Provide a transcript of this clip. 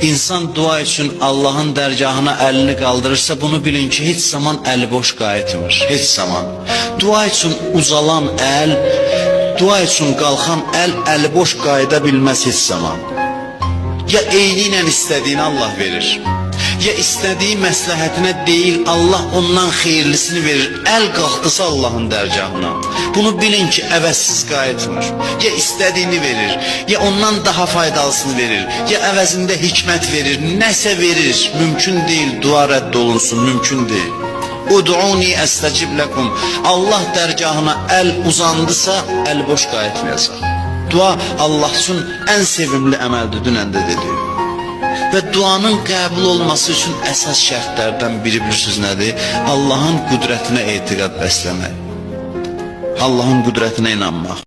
İnsan dua için Allah'ın dərgahına əlini qaldırırsa, bunu bilin ki, heç zaman əli boş qayıtmır. Heç zaman. Dua için uzalan əl, dua için qalxan əli boş qayıda bilməz heç zaman. Ya eyni ilə istədiyini Allah verir, ya istədiyi məsləhətinə deyil, Allah ondan xeyirlisini verir. Əl qalxdısa Allahın dərgahına, bunu bilin ki, əvəzsiz qayıtmır. Ya istədiyini verir, ya ondan daha faydalısını verir, ya əvəzində hikmət verir, nəsə verir. Mümkün deyil dua rədd olunsun, mümkün deyil. Ud'uni əstəcib ləkum. Allah dərgahına əl uzandısa, əl boş qayıtmayacaq. Dua Allah üçün ən sevimli əməldir, dünən də dedik. Və duanın qəbul olması üçün əsas şərtlərdən biri bilirsiniz nədir? Allahın qüdrətinə etiqad bəsləmək. Allahın qüdrətinə inanmaq.